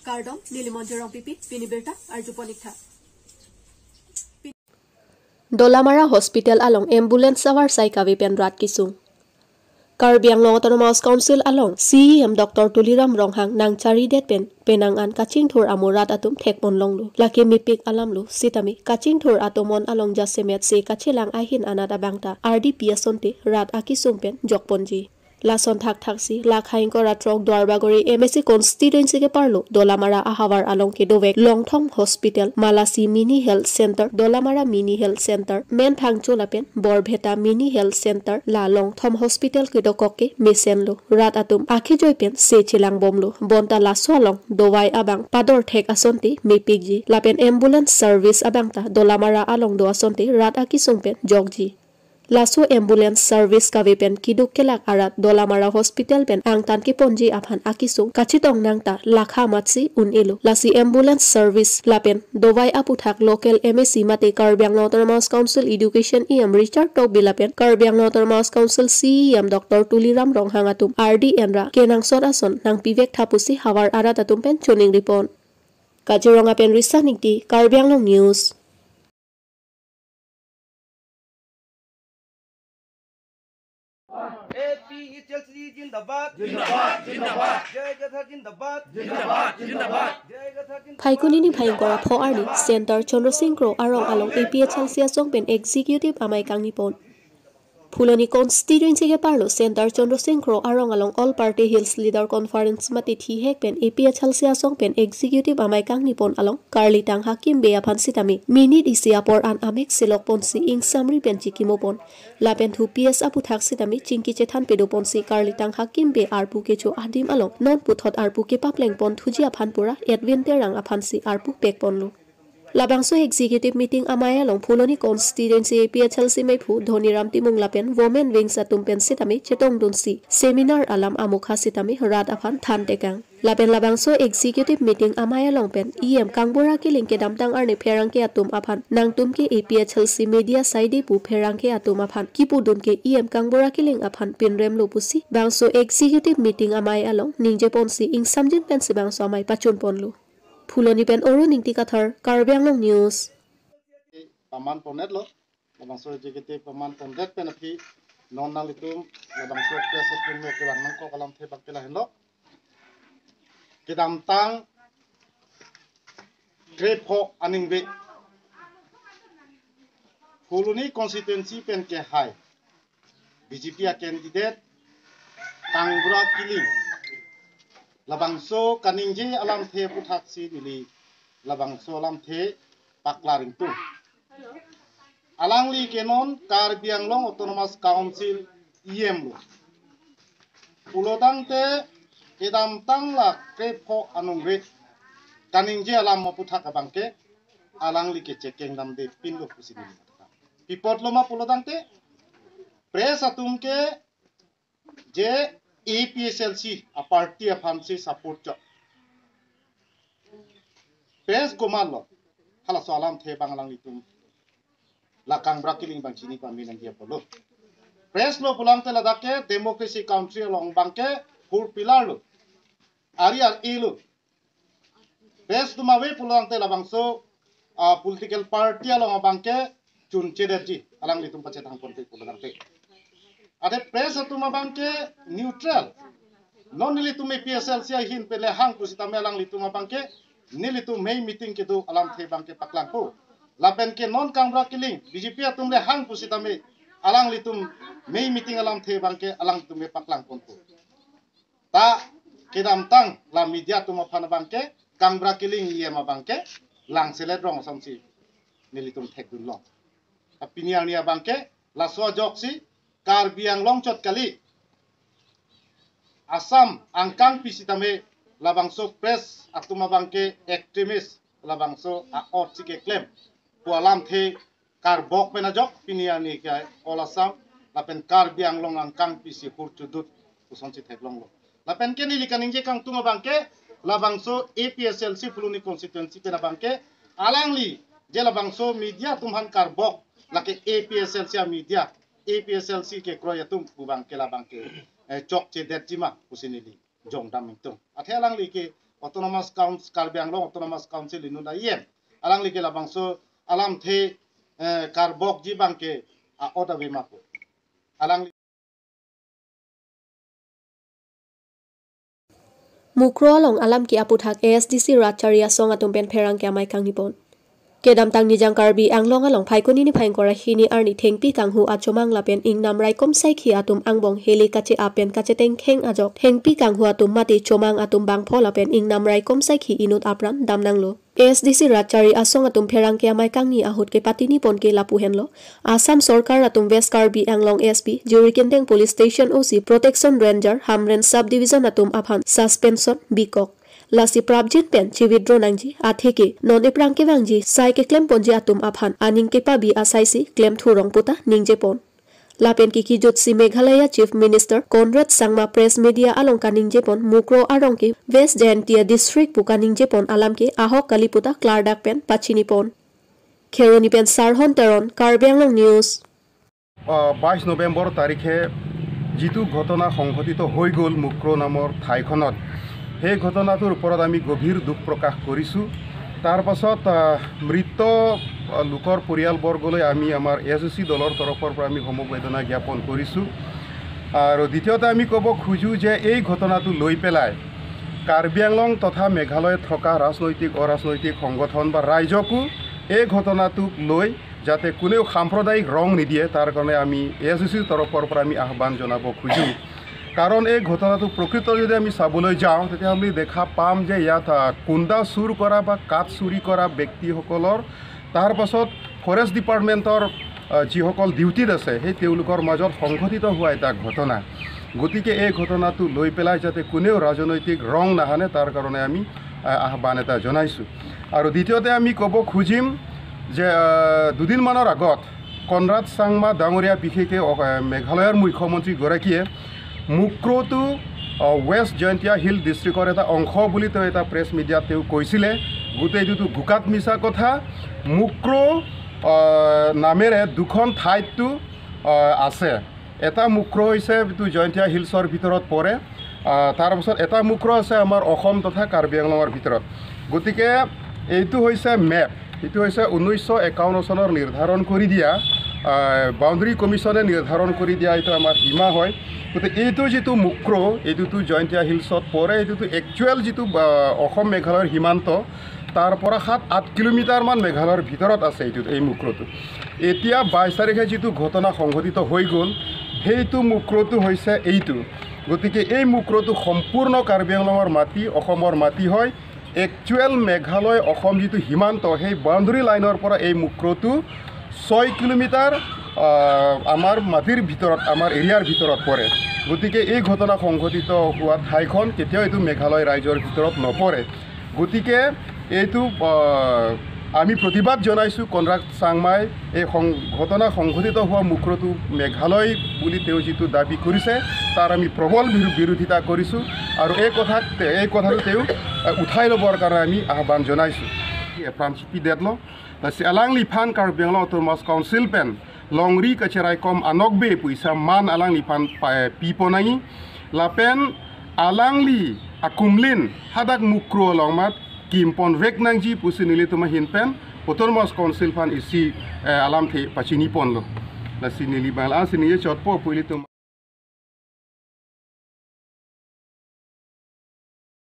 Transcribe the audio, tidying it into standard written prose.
Kardom, Nilimonjorong Pipi, Pinibirta, Arjuponikta. Dolamara Hospital along ambulance awar sai kavipen rat kisung. Karbi Anglong Autonomous Council along CEM Dr. Tuliram Ronghang nang chari det penangan kaching thor amurat atum thekpon longlu laki mipik alamlu sitami kaching thor atomon along jasemet se kachilang ahin anada bangta RDP asonte rat akisung pen jokponji lason thak si lakhain ko ratrok dwarbagori MSC constituency ke parlo Dolamara ahawar along ke dovek Longthong Hospital Malasi Mini Health Center Dolamara Mini Health Center men thangchola pen Borbheta Mini Health Center la Longthong Hospital ke dokokke mesenlo rat atum akhi joy pen se chilang bomlo bonta la solong dowai abang pador thek asonti mepigji lapen ambulance service abangta Dolamara along do asonti rat akisung pen jogji Laso ambulance service kavepen kiduk kelak arat Dolamara Hospital pen angtan ki ponji aphan akisung kachitong nangta lakha matsi unelo lasi ambulance service lapen dowai aputhak local MSC mate Karbi Anglong Autonomous Council Education EM Richard Tok bilapen Karbi Anglong Autonomous Council CEM Dr. Tuliram Ronghang atum RD enra kenang sorason nang pivek thapusi hawar arat atum pen choning ripon Kajirong pen risanikti Karbi Anglong News APHLC जिंदाबाद जिंदाबाद जिंदाबाद जय गथा जिंदाबाद जिंदाबाद जिंदाबाद जय गथा जिंदाबाद Phaikuni Phaingora Pho Arni Center Chondrosingkro Arong along APHLC asong pen executive amai kangni pon Phuloni constituency ke parlo Center Chondrosingkro Arong along All Party Hills Leader Conference mati thi hek pen APHLC asong pen executive amai kangni pon along Karlitang Hakim Bea Phansitami minute isia por an amek silok ponsi ing samri pen chikimo pon lapen thu PS aputhak sitami chingki chethan pedo ponsi Karlitang Hakim Be arpu kecho adim along non puthot arpu ke papleng pon thuji aphan pura advente rang aphansi arpu pek ponlo Labangso executive meeting amaya long Phuloni constituency APHLC maipu Dhoniram Timung lapen women wings atum pen sitami chetong dunsi seminar alam amukha sitami rat aphan than tekang lapen labangso executive meeting amaya long pen EM kangbora ke lingke damtang arne pherang ke atum aphan nangtum ke APHLC media side pu pherang ke atum aphan kipudun ke EM kangbora ke ling aphan pinrem lopusi bangso executive meeting amaya long ningje ponsi ing samjin pen sibangso amai pachun ponlu Phuloni pen oru ningti kathar Karbi Anglong News paman ponet lo labangso executive paman ponet pen athi non nalitum labangso press pin lo ke bang ko kalam the bakela helo kidam tang grepo aningbe Phuloni constituency pen ke hai BJP a candidate Kangbra Kiling Labangso kaningji alam the puthak si nili labangso alam the paklaring tu alangli kenon Karbi Anglong Autonomous Council EM lo ulodang te kedam tangla krepo anungre kaningji alam puthak abangke alangli ke chekeng dam de pinlo kusini pipot lo ma ulodang te press atumke je APHLC a party of Hansi support job. Press Gomalo, Halasalam Te Banglang Litum, Lakang Brakiling Bansini Pamin and Diapolo. Press Lo Pulang Teladake, Democracy Country along Banke, Pur Pilarlo, Arial Elu. Press Dumawe Pulang Telabangso, a political party along a banke, Chun Chederji, along Litum Pachetang Ponte Pulanate. Ade press atuma bangke neutral non nilitum APHLC hin pele hang kusita melang lituma bangke nilitum mei meeting ke do alam the bangke paklang ko lapen ke non kangbra kiling BJP atum le hang kusita me alang litum mei meeting alam the bangke alang litum me paklang kon ko ta kedam tang la media tuma phana bangke kangbra kiling yema bangke lang selet rong samsi nilitum thek dun long opinion nia bangke la so joksi Karbi Anglong chot kali Assam angkang pisitame labangso press atuma bangke extremist labangso a otsike claim pualam the karbok penajok piniani kai all Assam lapen Karbi Anglong angkang pisi hurchudut usonsi theklong lo lapen ke ni likaninge kang tuma bangke labangso APHLC Phuloni constituency pena bangke alangli je labangso media tumhan karbok lake APHLC media APHLC ke kroyatum bubang kela bangke chok che derjima usinili jong dam tung athelang li ke autonomous council Karbi Anglong autonomous council inu da yen alang like labangso alam the karbok ji bangke a oda be mako alang Mukro along alam ki aputhak ASDC Ratcharia song atum pen pherang kya mai kang nipon kedam tang ni jang Karbi Anglong along phaikoni ni phaing kora hini arni thengpi kanghu achomang lapen ing namrai kom sai khi atum angbong heli kache apen kache teng kheng ajok thengpi kanghu atum mati chomang atum bang phol apen ing namrai kom sai khi inut apran damnanglo ASDC Ratchari asong atum pherang kya mai kang ni ahut ke patini pon ke lapu henlo Assam Sarkar atum West Karbi Anglong SP Jurikenteng Police Station OC Protection Ranger Hamren Sub Division atum aphan suspension bikok Lasi Prabjit pen chi withdraw nangji atheke non eprang ke wangji sai ke claim ponji atum aphan aning ke pabi asaisi claim thurong puta ningje pon lapen ki jotsi Meghalaya Chief Minister Conrad Sangma Press Media along kaning jepon Mukro arong ki West Jaintia District pukaning jepon alam ke ahok kaliputa Clardak pen pachini pon Kheroni pen Sarhon Teron Karbi Anglong News 22 November তাৰিখে যিটো ঘটনা সংঘটিত হৈ গ'ল মুক্ৰ নামৰ ঠাইখনত সেই ঘটনাটোৰ ওপৰত আমি গভীৰ দুখ প্ৰকাশ কৰিছোঁ তাৰ পাছত মৃত লোকৰ পৰিয়ালবৰ্গলৈ আমি আমাৰ এছএছচি দলৰ তৰফৰ পৰা আমি সমবেদনা জ্ঞাপন কৰিছোঁ আৰু দ্বিতীয়তে আমি ক'ব খোজো যে এই ঘটনাটো লৈ পেলাই কাৰ্বি আংলং তথা মেঘালয়ত থকা ৰাজনৈতিক অৰাজনৈতিক সংগঠন বা ৰাইজকো এই ঘটনাটোক লৈ যাতে কোনেও সাম্প্ৰদায়িক ৰং নিদিয়ে তাৰ কাৰণে আমি এছএছচিৰ তৰফৰ পৰা আমি আহ্বান জনাব খোজো কাৰণ এই ঘটনাটো প্ৰকৃত যদি আমি চাবলৈ যাওঁ তেতিয়া আমি দেখা পাম যে ইয়াত কুন্দা চুৰ কৰা বা কাঠ চুৰি কৰা ব্যক্তিসকলৰ তাৰ পাছত ফৰেষ্ট ডিপাৰ্টমেণ্টৰ যিসকল ডিউটিত আছে সেই তেওঁলোকৰ মাজত সংঘটিত হোৱা এটা ঘটনা গতিকে এই ঘটনাটো লৈ পেলাই যাতে কোনেও ৰাজনৈতিক ৰং নাহানে তাৰ কাৰণে আমি আহ্বান এটা জনাইছোঁ আৰু দ্বিতীয়তে আমি ক'ব খুজিম যে দুদিনমানৰ আগত কনৰাড চাংমা ডাঙৰীয়া বিশেষকৈ মেঘালয়ৰ মুখ্যমন্ত্ৰীগৰাকীয়ে মুক্ৰটো ৱেষ্ট জয়ন্তীয়া হিল ডিষ্ট্ৰিক্টৰ এটা অংশ বুলি তেওঁ এটা প্ৰেছ মিডিয়াত তেওঁ কৈছিলে গোটেইটো গুকাত মিছা কথা মুক্ৰ নামেৰে দুখন ঠাইতো আছে এটা মুক্ৰ হৈছে জয়ন্তীয়া হিলছৰ ভিতৰত পৰে তাৰপিছত এটা মুক্ৰ আছে আমাৰ অসম তথা কাৰ্বি আংলঙৰ ভিতৰত গতিকে এইটো হৈছে মেপ এইটো হৈছে 1951 চনৰ নিৰ্ধাৰণ কৰি দিয়া বাউণ্ডাৰী কমিশ্যনে নিৰ্ধাৰণ কৰি দিয়া এইটো আমাৰ সীমা হয় গতিকে এইটো যিটো মুক্ৰ এইটোতো জয়ন্তীয়া হিলছত পৰে এইটোতো একচুৱেল যিটো অসম মেঘালয়ৰ সীমান্ত তাৰ পৰা 7-8 কিলোমিটাৰমান মেঘালয়ৰ ভিতৰত আছে এই মুক্ৰটো এতিয়া 22 তাৰিখে যিটো ঘটনা সংঘটিত হৈ গ'ল সেইটো মুক্ৰটো হৈছে এইটো গতিকে এই মুক্ৰটো সম্পূৰ্ণ কাৰ্বি আংলঙৰ মাটি অসমৰ মাটি হয় একচুৱেল মেঘালয় অসম যিটো সীমান্ত সেই বাউণ্ডাৰী লাইনৰ পৰা এই মুক্ৰটো 6 কিলোমিটাৰ আমাৰ মাটিৰ ভিতৰত আমাৰ এৰিয়াৰ ভিতৰত পৰে গতিকে এই ঘটনা সংঘটিত হোৱা ঠাইখন কেতিয়াও এইটো মেঘালয় ৰাজ্যৰ ভিতৰত নপৰে গতিকে এইটো আমি প্ৰতিবাদ জনাইছোঁ কনৰাড চাংমাই এই ঘটনা সংঘটিত হোৱা মুক্ৰটো মেঘালয় বুলি তেওঁ যিটো দাবী কৰিছে তাৰ আমি প্ৰবল বিৰোধিতা কৰিছোঁ আৰু এই কথাটো তেওঁ উঠাই ল'বৰ কাৰণে আমি আহ্বান জনাইছোঁ প্ৰাঞ্চিপি দেদল আলাং লিফান কাৰ্বি আংলং অটোনমাছ কাউন্সিল পেন লংৰি কাছেৰাই কম আনকবে পইচা মান আলাং লিফান পিপনাঙি লাপেন আলাংলি আকুমলিন হাদাক মুক্ৰ লংমাত কিম্পন ভেক নাংজি পুচি নিলি তোমা হিনপেন অটোনমাছ কাউন্সিল ফান ইসি আলাম থে পাচিনি পনলো লাসি নিলি বালা সিনি চটপো পইলি তুম